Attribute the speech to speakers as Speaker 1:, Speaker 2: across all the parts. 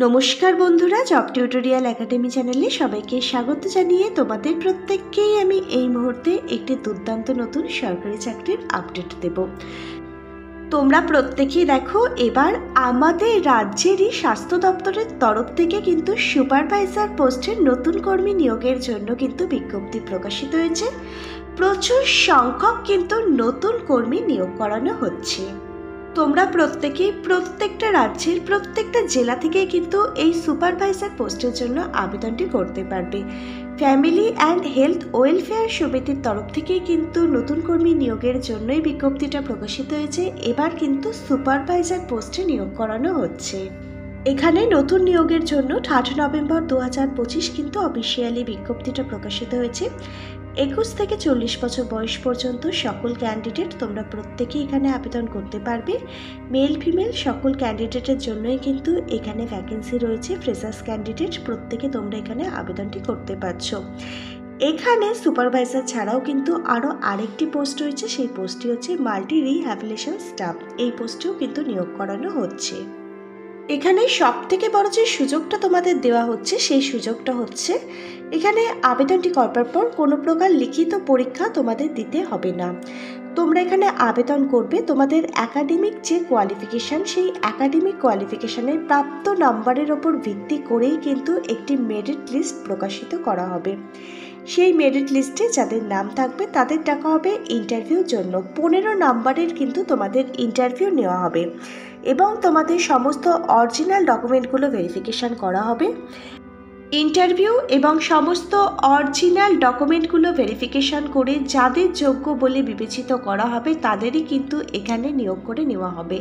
Speaker 1: নমস্কার বন্ধুরা, job tutorial academy চ্যানেলে সবাইকে স্বাগত জানিয়ে তোমাদের প্রত্যেককেই আমি এই মুহূর্তে একটি দুর্দান্ত নতুন সরকারি চাকরির আপডেট দেব। তোমরা প্রত্যেকেই দেখো, এবার আমাদের রাজ্যেরই স্বাস্থ্য দপ্তরের তরফ থেকে কিন্তু সুপারভাইজার পোস্টের নতুন কর্মী নিয়োগের জন্য কিন্তু বিজ্ঞপ্তি প্রকাশিত হয়েছে। প্রচুর সংখ্যক কিন্তু নতুন কর্মী নিয়োগ করানো হচ্ছে। তোমরা প্রত্যেকেই প্রত্যেকটা রাজ্যের প্রত্যেকটা জেলা থেকে কিন্তু এই সুপারভাইজার পোস্টের জন্য আবেদনটি করতে পারবে। ফ্যামিলি অ্যান্ড হেলথ ওয়েলফেয়ার সমিতির তরফ থেকেই কিন্তু নতুন কর্মী নিয়োগের জন্যই বিজ্ঞপ্তিটা প্রকাশিত হয়েছে। এবার কিন্তু সুপারভাইজার পোস্টে নিয়োগ করানো হচ্ছে। এখানে নতুন নিয়োগের জন্য 8 নভেম্বর 2025 কিন্তু অফিসিয়ালি বিজ্ঞপ্তিটা প্রকাশিত হয়েছে। 21 থেকে 40 বছর বয়স পর্যন্ত সকল ক্যান্ডিডেট তোমরা প্রত্যেকেই এখানে আবেদন করতে পারবে। মেল ফিমেল সকল ক্যান্ডিডেটের জন্যই কিন্তু এখানে ভ্যাকেন্সি রয়েছে। ফ্রেশার্স ক্যান্ডিডেট প্রত্যেকে তোমরা এখানে আবেদনটি করতে পারছো। এখানে সুপারভাইজার ছাড়াও কিন্তু আরও আরেকটি পোস্ট রয়েছে, সেই পোস্টটি হচ্ছে মাল্টি রিহ্যাবিলিটেশন স্টাফ। এই পোস্টেও কিন্তু নিয়োগ করানো হচ্ছে। এখানে সব থেকে বড় যে সুযোগটা তোমাদের দেওয়া হচ্ছে সেই সুযোগটা হচ্ছে এখানে আবেদনটি করবার পর কোনো প্রকার লিখিত পরীক্ষা তোমাদের দিতে হবে না। তোমরা এখানে আবেদন করবে, তোমাদের একাডেমিক যে কোয়ালিফিকেশান সেই একাডেমিক কোয়ালিফিকেশানের প্রাপ্ত নাম্বারের ওপর ভিত্তি করেই কিন্তু একটি মেরিট লিস্ট প্রকাশিত করা হবে। সেই মেরিট লিস্টে যাদের নাম থাকবে তাদের ডাকা হবে ইন্টারভিউর জন্য। 15 নাম্বারের কিন্তু তোমাদের ইন্টারভিউ নেওয়া হবে এবং তোমাদের সমস্ত অরিজিনাল ডকুমেন্টগুলো ভেরিফিকেশান করা হবে। ইন্টারভিউ এবং সমস্ত অরিজিনাল ডকুমেন্টগুলো ভেরিফিকেশান করে যাদের যোগ্য বলে বিবেচিত করা হবে তাদেরই কিন্তু এখানে নিয়োগ করে নেওয়া হবে।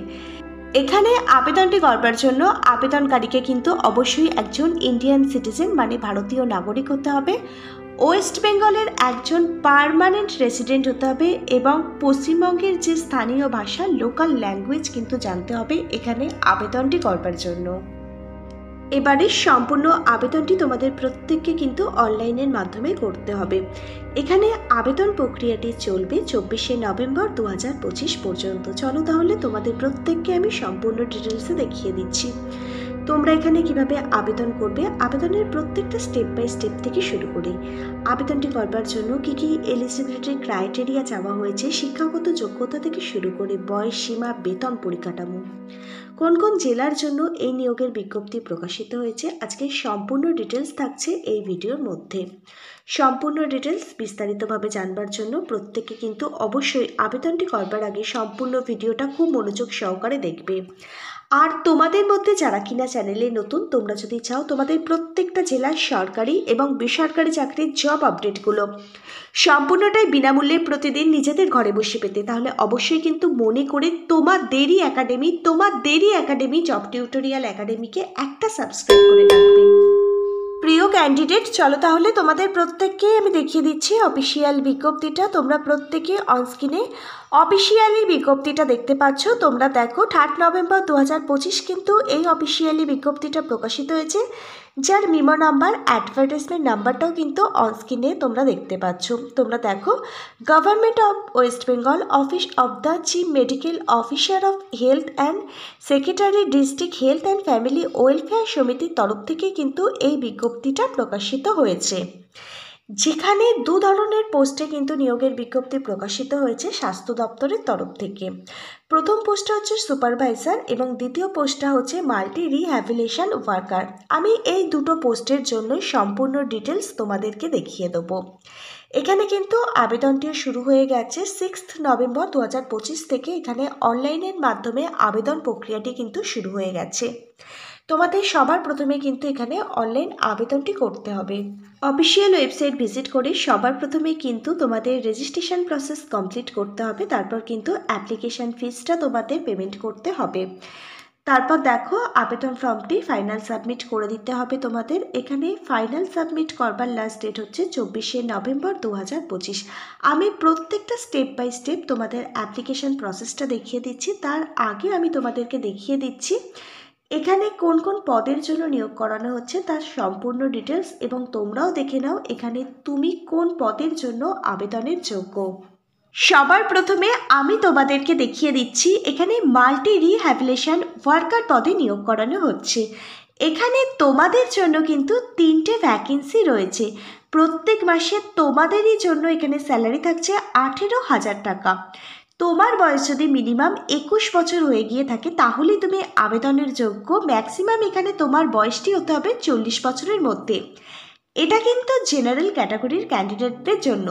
Speaker 1: এখানে আবেদনটি করবার জন্য আবেদনকারীকে কিন্তু অবশ্যই একজন ইন্ডিয়ান সিটিজেন মানে ভারতীয় নাগরিক হতে হবে, ওয়েস্ট বেঙ্গলের একজন পার্মানেন্ট রেসিডেন্ট হতে হবে এবং পশ্চিমবঙ্গের যে স্থানীয় ভাষা লোকাল ল্যাঙ্গুয়েজ কিন্তু জানতে হবে এখানে আবেদনটি করবার জন্য। এবারে সম্পূর্ণ আবেদনটি তোমাদের প্রত্যেককে কিন্তু অনলাইনের মাধ্যমে করতে হবে। এখানে আবেদন প্রক্রিয়াটি চলবে 24শে নভেম্বর 2025 পর্যন্ত। চলো তাহলে তোমাদের প্রত্যেককে আমি সম্পূর্ণ ডিটেলসে দেখিয়ে দিচ্ছি তোমরা এখানে কিভাবে আবেদন করবে। আবেদনের প্রত্যেকটা স্টেপ বাই স্টেপ থেকে শুরু করি। আবেদনটি করবার জন্য কী কী এলিজিবিলিটি ক্রাইটেরিয়া চাওয়া হয়েছে, শিক্ষাগত যোগ্যতা থেকে শুরু করে বয়স সীমা, বেতন পরিকাঠামো, কোন কোন জেলার জন্য এই নিয়োগের বিজ্ঞপ্তি প্রকাশিত হয়েছে, আজকে সম্পূর্ণ ডিটেলস থাকছে এই ভিডিওর মধ্যে। সম্পূর্ণ ডিটেলস বিস্তারিতভাবে জানবার জন্য প্রত্যেকে কিন্তু অবশ্যই আবেদনটি করবার আগে সম্পূর্ণ ভিডিওটা খুব মনোযোগ সহকারে দেখবে। আর তোমাদের মধ্যে যারা কিনা চ্যানেলে নতুন, তোমরা যদি চাও তোমাদের প্রত্যেকটা জেলার সরকারি এবং বেসরকারি চাকরির জব আপডেটগুলো সম্পূর্ণটাই বিনামূল্যে প্রতিদিন নিজেদের ঘরে বসে পেতে, তাহলে অবশ্যই কিন্তু মনে করে তোমাদেরই একাডেমি জব টিউটোরিয়াল একাডেমিকে একটা সাবস্ক্রাইব করে রাখবে। প্রিয় ক্যান্ডিডেট, চলো তাহলে তোমাদের প্রত্যেককে আমি দেখিয়ে দিচ্ছি অফিসিয়াল বিজ্ঞপ্তিটা। তোমরা প্রত্যেকে অনস্ক্রিনে অফিসিয়ালি বিজ্ঞপ্তিটা দেখতে পাচ্ছ। তোমরা দেখো 8 নভেম্বর 2025 কিন্তু এই অফিসিয়ালি বিজ্ঞপ্তিটা প্রকাশিত হয়েছে, যার মিমো নাম্বার অ্যাডভার্টাইজমেন্ট নাম্বারটাও কিন্তু অনস্ক্রিনে তোমরা দেখতে পাচ্ছ। তোমরা দেখো, government of West Bengal, office of the chief medical officer of health and secretary, district health and family welfare সমিতির তরফ থেকে কিন্তু এই বিজ্ঞপ্তিটা প্রকাশিত হয়েছে। যেখানে দু ধরনের পোস্টে কিন্তু নিয়োগের বিজ্ঞপ্তি প্রকাশিত হয়েছে স্বাস্থ্য দপ্তরের তরফ থেকে। প্রথম পোস্টটা হচ্ছে সুপারভাইজার এবং দ্বিতীয় পোস্টটা হচ্ছে মাল্টি রিহ্যাবিলিটেশন ওয়ার্কার। আমি এই দুটো পোস্টের জন্য সম্পূর্ণ ডিটেলস তোমাদেরকে দেখিয়ে দেবো। এখানে কিন্তু আবেদনটিও শুরু হয়ে গেছে 6 নভেম্বর 2025 থেকে। এখানে অনলাইনের মাধ্যমে আবেদন প্রক্রিয়াটি কিন্তু শুরু হয়ে গেছে। তোমাদের সবার প্রথমে কিন্তু এখানে অনলাইন আবেদনটি করতে হবে। অফিসিয়াল ওয়েবসাইট ভিজিট করে সবার প্রথমে কিন্তু তোমাদের রেজিস্ট্রেশন প্রসেস কমপ্লিট করতে হবে। তারপর কিন্তু অ্যাপ্লিকেশান ফিসটা তোমাদের পেমেন্ট করতে হবে। তারপর দেখো, আবেদন ফর্মটি ফাইনাল সাবমিট করে দিতে হবে তোমাদের। এখানে ফাইনাল সাবমিট করবার লাস্ট ডেট হচ্ছে 24শে নভেম্বর 2025। আমি প্রত্যেকটা স্টেপ বাই স্টেপ তোমাদের অ্যাপ্লিকেশান প্রসেসটা দেখিয়ে দিচ্ছি। তার আগে আমি তোমাদেরকে দেখিয়ে দিচ্ছি এখানে কোন কোন পদের জন্য নিয়োগ করানো হচ্ছে তার সম্পূর্ণ ডিটেলস, এবং তোমরাও দেখে নাও এখানে তুমি কোন পদের জন্য আবেদনের যোগ্য। সবার প্রথমে আমি তোমাদেরকে দেখিয়ে দিচ্ছি এখানে মাল্টি রিহ্যাবিলিটেশন ওয়ার্কার পদে নিয়োগ করানো হচ্ছে। এখানে তোমাদের জন্য কিন্তু 3টে ভ্যাকেন্সি রয়েছে। প্রত্যেক মাসে তোমাদেরই জন্য এখানে স্যালারি থাকছে 18,000 টাকা। তোমার বয়স যদি মিনিমাম 21 বছর হয়ে গিয়ে থাকে তাহলেই তুমি আবেদনের যোগ্য। ম্যাক্সিমাম এখানে তোমার বয়সটি হতে হবে 40 বছরের মধ্যে। এটা কিন্তু জেনারেল ক্যাটাগরির ক্যান্ডিডেটদের জন্য।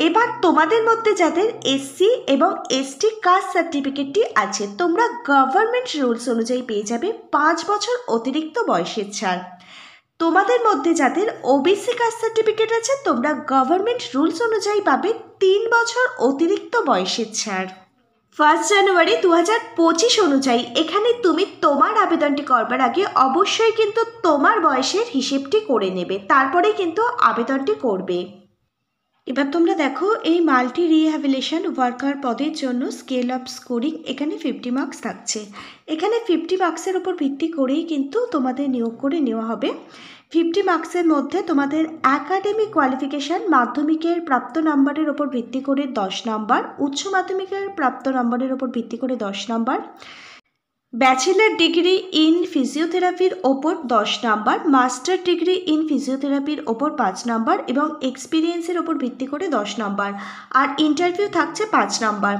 Speaker 1: এবার তোমাদের মধ্যে যাদের এসসি এবং এসটি কাস্ট সার্টিফিকেটটি আছে তোমরা গভর্নমেন্ট রুলস অনুযায়ী পেয়ে যাবে 5 বছর অতিরিক্ত বয়সের ছাড়। তোমাদের মধ্যে যাদের ওবিসি কাস্ট সার্টিফিকেট আছে তোমরা গভর্নমেন্ট রুলস অনুযায়ী পাবে 3 বছর অতিরিক্ত বয়সের ছাড়। 1 জানুয়ারি 2025 অনুযায়ী এখানে তুমি তোমার আবেদনটি করবার আগে অবশ্যই কিন্তু তোমার বয়সের হিসেবটি করে নেবে, তারপরে কিন্তু আবেদনটি করবে। এবার তোমরা দেখো এই মাল্টি রিহ্যাবিলিটেশন ওয়ার্কার পদের জন্য স্কেল অফ স্কোরিং এখানে 50 মার্কস থাকছে। এখানে 50 মার্কসের ওপর ভিত্তি করেই কিন্তু তোমাদের নিয়োগ করে নেওয়া হবে। 50 মার্কসের মধ্যে তোমাদের একাডেমিক কোয়ালিফিকেশান মাধ্যমিকের প্রাপ্ত নম্বরের ওপর ভিত্তি করে 10 নম্বর, উচ্চ মাধ্যমিকের প্রাপ্ত নম্বরের ওপর ভিত্তি করে 10 নম্বর, ব্যাচেলার ডিগ্রি ইন ফিজিওথেরাপির ওপর 10 নম্বর, মাস্টার ডিগ্রি ইন ফিজিওথেরাপির ওপর 5 নম্বর এবং এক্সপিরিয়েন্সের ওপর ভিত্তি করে 10 নম্বর। আর ইন্টারভিউ থাকছে 5 নম্বর।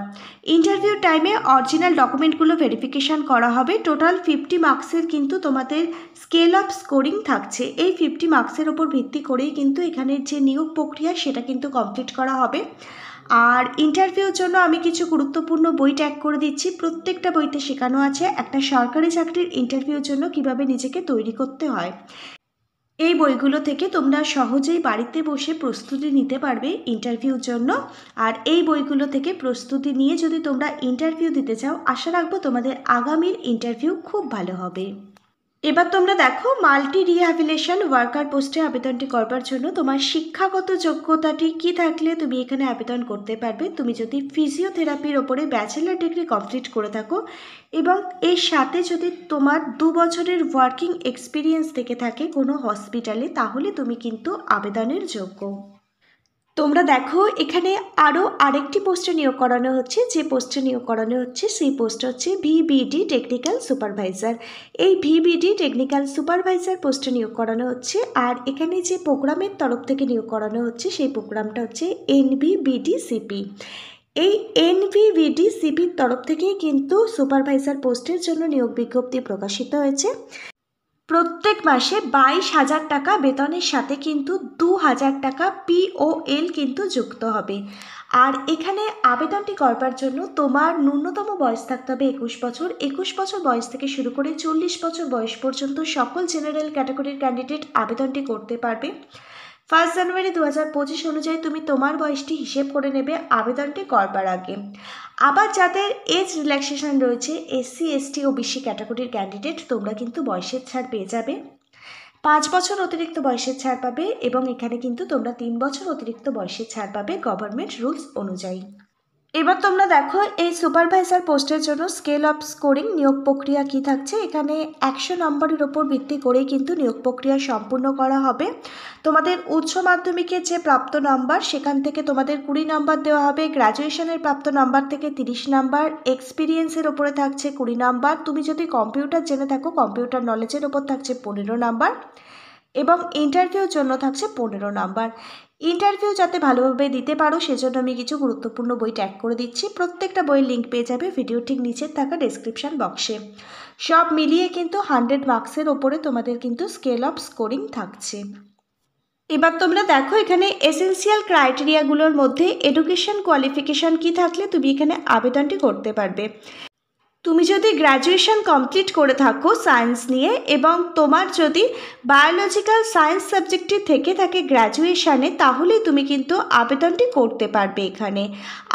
Speaker 1: ইন্টারভিউ টাইমে অরিজিনাল ডকুমেন্টগুলো ভেরিফিকেশান করা হবে। টোটাল 50 মার্কসের কিন্তু তোমাদের স্কেল অফ স্কোরিং থাকছে। এই 50 মার্কসের ওপর ভিত্তি করেই কিন্তু এখানের যে নিয়োগ প্রক্রিয়া সেটা কিন্তু কমপ্লিট করা হবে। আর ইন্টারভিউর জন্য আমি কিছু গুরুত্বপূর্ণ বই ট্যাগ করে দিচ্ছি। প্রত্যেকটা বইতে শেখানো আছে একটা সরকারি চাকরির ইন্টারভিউর জন্য কিভাবে নিজেকে তৈরি করতে হয়। এই বইগুলো থেকে তোমরা সহজেই বাড়িতে বসে প্রস্তুতি নিতে পারবে ইন্টারভিউর জন্য। আর এই বইগুলো থেকে প্রস্তুতি নিয়ে যদি তোমরা ইন্টারভিউ দিতে চাও আশা রাখবো তোমাদের আগামীর ইন্টারভিউ খুব ভালো হবে। এবার তোমরা দেখো মাল্টি রিহ্যাবিলিটেশন ওয়ার্কার পোস্টে আবেদনটি করবার জন্য তোমার শিক্ষাগত যোগ্যতাটি কি থাকলে তুমি এখানে আবেদন করতে পারবে। তুমি যদি ফিজিওথেরাপির ওপরে ব্যাচেলার ডিগ্রি কমপ্লিট করে থাকো এবং এর সাথে যদি তোমার 2 বছরের ওয়ার্কিং এক্সপিরিয়েন্স থেকে থাকে কোনো হসপিটালে তাহলে তুমি কিন্তু আবেদনের যোগ্য। তোমরা দেখো এখানে আরও আরেকটি পোস্টে নিয়োগ করানো হচ্ছে। যে পোস্টে নিয়োগ করানো হচ্ছে সেই পোস্ট হচ্ছে ভিবিডি টেকনিক্যাল সুপারভাইজার। এই ভিবিডি টেকনিক্যাল সুপারভাইজার পোস্টে নিয়োগ করানো হচ্ছে। আর এখানে যে প্রোগ্রামের তরফ থেকে নিয়োগ করানো হচ্ছে সেই প্রোগ্রামটা হচ্ছে NVBDCP। এই NVBDCPর তরফ থেকেই কিন্তু সুপারভাইজার পোস্টের জন্য নিয়োগ বিজ্ঞপ্তি প্রকাশিত হয়েছে। প্রত্যেক মাসে 22,000 টাকা বেতনের সাথে কিন্তু 2,000 টাকা POL কিন্তু যুক্ত হবে। আর এখানে আবেদনটি করবার জন্য তোমার ন্যূনতম বয়স থাকতে হবে 21 বছর। 21 বছর বয়স থেকে শুরু করে 40 বছর বয়স পর্যন্ত সকল জেনারেল ক্যাটাগরির ক্যান্ডিডেট আবেদনটি করতে পারবে। 1 জানুয়ারি 2025 অনুযায়ী তুমি তোমার বয়সটি হিসেব করে নেবে আবেদনটি করবার আগে। আবার যাদের এজ রিল্যাক্সেশন রয়েছে SC ST OBC ক্যাটাগরির ক্যান্ডিডেট তোমরা কিন্তু বয়সের ছাড় পেয়ে যাবে। 5 বছর অতিরিক্ত বয়সের ছাড় পাবে এবং এখানে কিন্তু তোমরা 3 বছর অতিরিক্ত বয়সের ছাড় পাবে গভর্নমেন্ট রুলস অনুযায়ী। এবার তোমরা দেখো এই সুপারভাইজার পোস্টের জন্য স্কেল অফ স্কোরিং নিয়োগ প্রক্রিয়া কি থাকছে। এখানে 100 নম্বরের ওপর ভিত্তি করেই কিন্তু নিয়োগ প্রক্রিয়া সম্পূর্ণ করা হবে। তোমাদের উচ্চ মাধ্যমিকের যে প্রাপ্ত নাম্বার সেখান থেকে তোমাদের 20 নাম্বার দেওয়া হবে। গ্র্যাজুয়েশনের প্রাপ্ত নাম্বার থেকে 30 নাম্বার, এক্সপিরিয়েন্সের ওপরে থাকছে 20 নাম্বার। তুমি যদি কম্পিউটার জেনে থাকো কম্পিউটার নলেজের ওপর থাকছে 15 নাম্বার এবং ইন্টারভিউর জন্য থাকছে 15 নাম্বার। ইন্টারভিউ যাতে ভালোভাবে দিতে পারো সেজন্য আমি কিছু গুরুত্বপূর্ণ বই ট্যাগ করে দিচ্ছি। প্রত্যেকটা বইয়ের লিঙ্ক পেয়ে যাবে ভিডিও ঠিক নিচে থাকা ডেসক্রিপশন বক্সে। সব মিলিয়ে কিন্তু 100 মার্কসের ওপরে তোমাদের কিন্তু স্কেল অফ স্কোরিং থাকছে। এবার তোমরা দেখো এখানে এসেনশিয়াল ক্রাইটেরিয়াগুলোর মধ্যে এডুকেশন কোয়ালিফিকেশান কি থাকলে তুমি এখানে আবেদনটি করতে পারবে। তুমি যদি গ্র্যাজুয়েশন কমপ্লিট করে থাকো সায়েন্স নিয়ে এবং তোমার যদি বায়োলজিক্যাল সায়েন্স সাবজেক্টটি থেকে থাকে গ্র্যাজুয়েশানে তাহলে তুমি কিন্তু আবেদনটি করতে পারবে এখানে।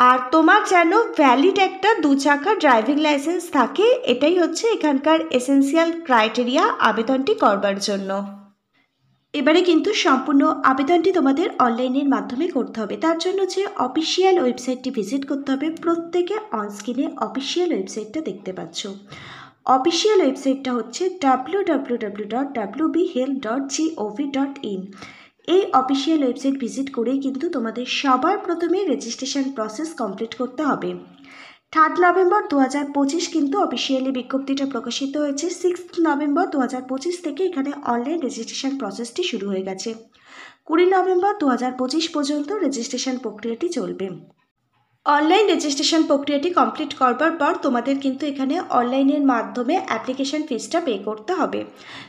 Speaker 1: আর তোমার যেন ভ্যালিড একটা 2 চাকা ড্রাইভিং লাইসেন্স থাকে, এটাই হচ্ছে এখানকার এসেনশিয়াল ক্রাইটেরিয়া আবেদনটি করবার জন্য। এবারে কিন্তু সম্পূর্ণ আবেদনটি তোমাদের অনলাইনের মাধ্যমে করতে হবে। তার জন্য যে অফিসিয়াল ওয়েবসাইটটি ভিজিট করতে হবে, প্রত্যেকে অনস্ক্রিনে অফিসিয়াল ওয়েবসাইটটা দেখতে পাচ্ছ। অফিসিয়াল ওয়েবসাইটটা হচ্ছে www.wbhealth.gov.in। এই অফিসিয়াল ওয়েবসাইট ভিজিট করেই কিন্তু তোমাদের সবার প্রথমে রেজিস্ট্রেশন প্রসেস কমপ্লিট করতে হবে। 3 নভেম্বর 2025 কিন্তু অফিসিয়ালি বিজ্ঞপ্তিটা প্রকাশিত হয়েছে। 6 নভেম্বর 2025 থেকে এখানে অনলাইন রেজিস্ট্রেশন প্রসেসটি শুরু হয়ে গেছে। 20 নভেম্বর 2025 পর্যন্ত রেজিস্ট্রেশন প্রক্রিয়াটি চলবে। অনলাইন রেজিস্ট্রেশন প্রক্রিয়াটি কমপ্লিট করবার পর তোমাদের কিন্তু এখানে অনলাইনের মাধ্যমে অ্যাপ্লিকেশন ফিসটা পে করতে হবে।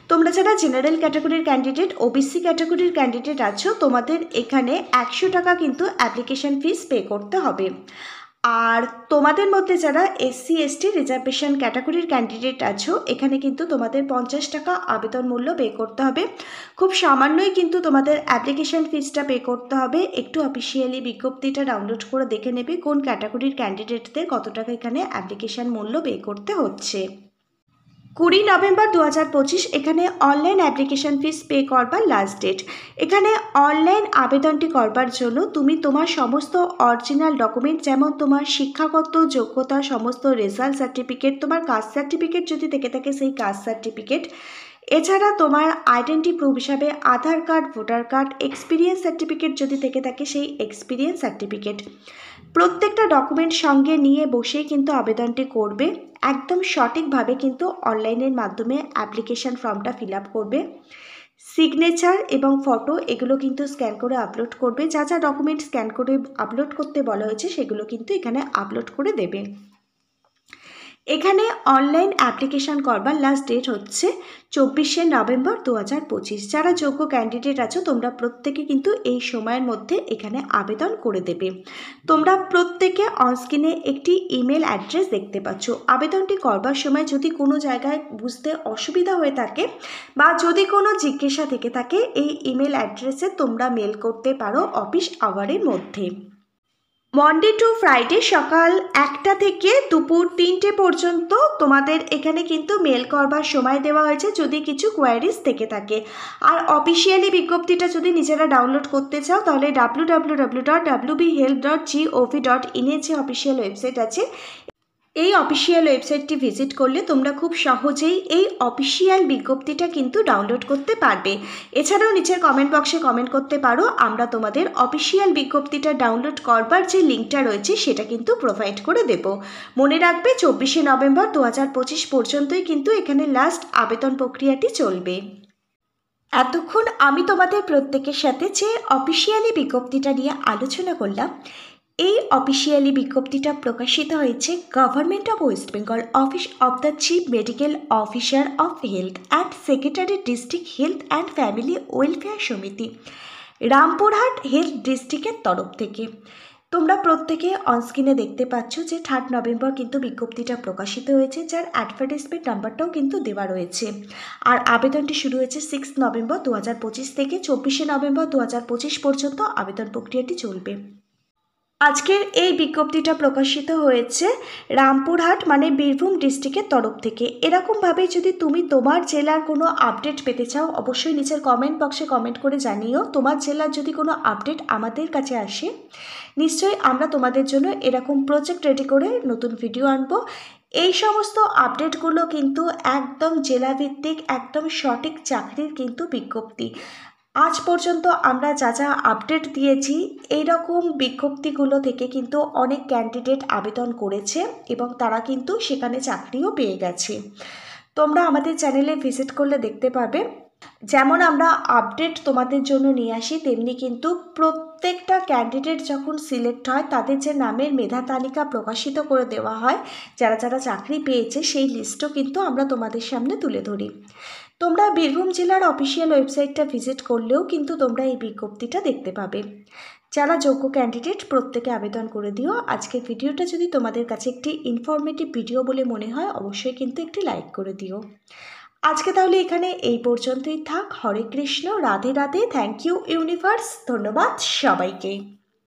Speaker 1: তোমরা যারা জেনারেল ক্যাটাগরির ক্যান্ডিডেট, ওবিসি ক্যাটাগরির ক্যান্ডিডেট আছো, তোমাদের এখানে 100 টাকা কিন্তু অ্যাপ্লিকেশন ফিস পে করতে হবে। আর তোমাদের মধ্যে যারা এসসি এসটি রিজার্ভেশন ক্যাটাগরির ক্যান্ডিডেট আছো, এখানে কিন্তু তোমাদের 50 টাকা আবেদন মূল্য পে করতে হবে। খুব সামান্যই কিন্তু তোমাদের অ্যাপ্লিকেশন ফিসটা পে করতে হবে। একটু অফিসিয়ালি বিজ্ঞপ্তিটা ডাউনলোড করে দেখে নেবে কোন ক্যাটাগরির ক্যান্ডিডেটদের কত টাকা এখানে অ্যাপ্লিকেশন মূল্য পে করতে হচ্ছে। 20 নভেম্বর 2025 এখানে অনলাইন অ্যাপ্লিকেশন ফিস পে করবার লাস্ট ডেট। এখানে অনলাইন আবেদনটি করবার জন্য তুমি তোমার সমস্ত অরিজিনাল ডকুমেন্ট, যেমন তোমার শিক্ষাগত যোগ্যতা, সমস্ত রেজাল্ট সার্টিফিকেট, তোমার কাস্ট সার্টিফিকেট যদি থেকে থাকে সেই কাস্ট সার্টিফিকেট, এছাড়া তোমার আইডেন্টি প্রুফ হিসাবে Aadhaar card, voter card, experience certificate যদি থেকে থাকে সেই এক্সপিরিয়েন্স সার্টিফিকেট, প্রত্যেকটা ডকুমেন্ট সঙ্গে নিয়ে বসেই কিন্তু আবেদনটি করবে। একদম সঠিকভাবে কিন্তু অনলাইনের মাধ্যমে অ্যাপ্লিকেশন ফর্মটা ফিল আপ করবে। সিগনেচার এবং ফটো এগুলো কিন্তু স্ক্যান করে আপলোড করবে। যা যা ডকুমেন্ট স্ক্যান করে আপলোড করতে বলা হয়েছে সেগুলো কিন্তু এখানে আপলোড করে দেবে। এখানে অনলাইন অ্যাপ্লিকেশন করবার লাস্ট ডেট হচ্ছে 24 নভেম্বর 2025। যারা যোগ্য ক্যান্ডিডেট আছো তোমরা প্রত্যেকে কিন্তু এই সময়ের মধ্যে এখানে আবেদন করে দেবে। তোমরা প্রত্যেকে অনস্ক্রিনে একটি ইমেল অ্যাড্রেস দেখতে পাচ্ছ। আবেদনটি করবার সময় যদি কোনো জায়গায় বুঝতে অসুবিধা হয়ে থাকে বা যদি কোনো জিজ্ঞাসা থেকে থাকে, এই ইমেল অ্যাড্রেসে তোমরা মেল করতে পারো অফিস আওয়ারের মধ্যে। মনডে টু ফ্রাইডে সকাল 1টা থেকে দুপুর 3টে পর্যন্ত তোমাদের এখানে কিন্তু মেল করবার সময় দেওয়া হয়েছে যদি কিছু কোয়ারিজ থেকে থাকে। আর অফিসিয়ালি বিজ্ঞপ্তিটা যদি নিজেরা ডাউনলোড করতে চাও তাহলে www.wbhealth.gov.in যে অফিসিয়াল ওয়েবসাইট আছে, এই অফিসিয়াল ওয়েবসাইটটি ভিজিট করলে তোমরা খুব সহজেই এই অফিসিয়াল বিজ্ঞপ্তিটা কিন্তু ডাউনলোড করতে পারবে। এছাড়াও নিচের কমেন্ট বক্সে কমেন্ট করতে পারো, আমরা তোমাদের অফিসিয়াল বিজ্ঞপ্তিটা ডাউনলোড করবার যে লিঙ্কটা রয়েছে সেটা কিন্তু প্রোভাইড করে দেব। মনে রাখবে 24 নভেম্বর 2025 পর্যন্তই কিন্তু এখানে লাস্ট আবেদন প্রক্রিয়াটি চলবে। এতক্ষণ আমি তোমাদের প্রত্যেকের সাথে যে অফিসিয়ালি বিজ্ঞপ্তিটা নিয়ে আলোচনা করলাম, এই অফিসিয়ালি বিজ্ঞপ্তিটা প্রকাশিত হয়েছে government of West Bengal, office of the chief medical officer of health and secretary district health and family welfare সমিতি, রামপুরহাট হেলথ ডিস্ট্রিক্টের তরফ থেকে। তোমরা প্রত্যেকে অনস্ক্রিনে দেখতে পাচ্ছ যে 3 নভেম্বর কিন্তু বিজ্ঞপ্তিটা প্রকাশিত হয়েছে, যার অ্যাডভার্টাইজমেন্ট নাম্বারটাও কিন্তু দেওয়া রয়েছে। আর আবেদনটি শুরু হয়েছে 6 নভেম্বর 2025 থেকে 24 নভেম্বর 2025 পর্যন্ত আবেদন প্রক্রিয়াটি চলবে। আজকের এই বিজ্ঞপ্তিটা প্রকাশিত হয়েছে রামপুরহাট মানে বীরভূম ডিস্ট্রিক্টের তরফ থেকে। এরকমভাবে যদি তুমি তোমার জেলার কোনো আপডেট পেতে চাও অবশ্যই নিচের কমেন্ট বক্সে কমেন্ট করে জানিও। তোমার জেলার যদি কোনো আপডেট আমাদের কাছে আসে নিশ্চয়ই আমরা তোমাদের জন্য এরকম প্রজেক্ট রেডি করে নতুন ভিডিও আনবো। এই সমস্ত আপডেটগুলো কিন্তু একদম জেলাভিত্তিক, একদম সঠিক চাকরির কিন্তু বিজ্ঞপ্তি। আজ পর্যন্ত আমরা যা যা আপডেট দিয়েছি এই রকম বিজ্ঞপ্তিগুলো থেকে কিন্তু অনেক ক্যান্ডিডেট আবেদন করেছে এবং তারা কিন্তু সেখানে চাকরিও পেয়ে গেছে। তোমরা আমাদের চ্যানেলে ভিজিট করলে দেখতে পাবে যেমন আমরা আপডেট তোমাদের জন্য নিয়ে আসি, তেমনি কিন্তু প্রত্যেকটা ক্যান্ডিডেট যখন সিলেক্ট হয় তাদের যে নামের মেধা তালিকা প্রকাশিত করে দেওয়া হয়, যারা যারা চাকরি পেয়েছে সেই লিস্টও কিন্তু আমরা তোমাদের সামনে তুলে ধরি। তোমরা বীরভূম জেলার অফিসিয়াল ওয়েবসাইটটা ভিজিট করলেও কিন্তু তোমরা এই বিজ্ঞপ্তিটা দেখতে পাবে। যারা যোগ্য ক্যান্ডিডেট প্রত্যেকে আবেদন করে দিও। আজকের ভিডিওটা যদি তোমাদের কাছে একটি ইনফরমেটিভ ভিডিও বলে মনে হয় অবশ্যই কিন্তু একটি লাইক করে দিও। আজকে তাহলে এখানে এই পর্যন্তই থাক। Hare Krishna, Radhe Radhe, thank you universe, ধন্যবাদ সবাইকে।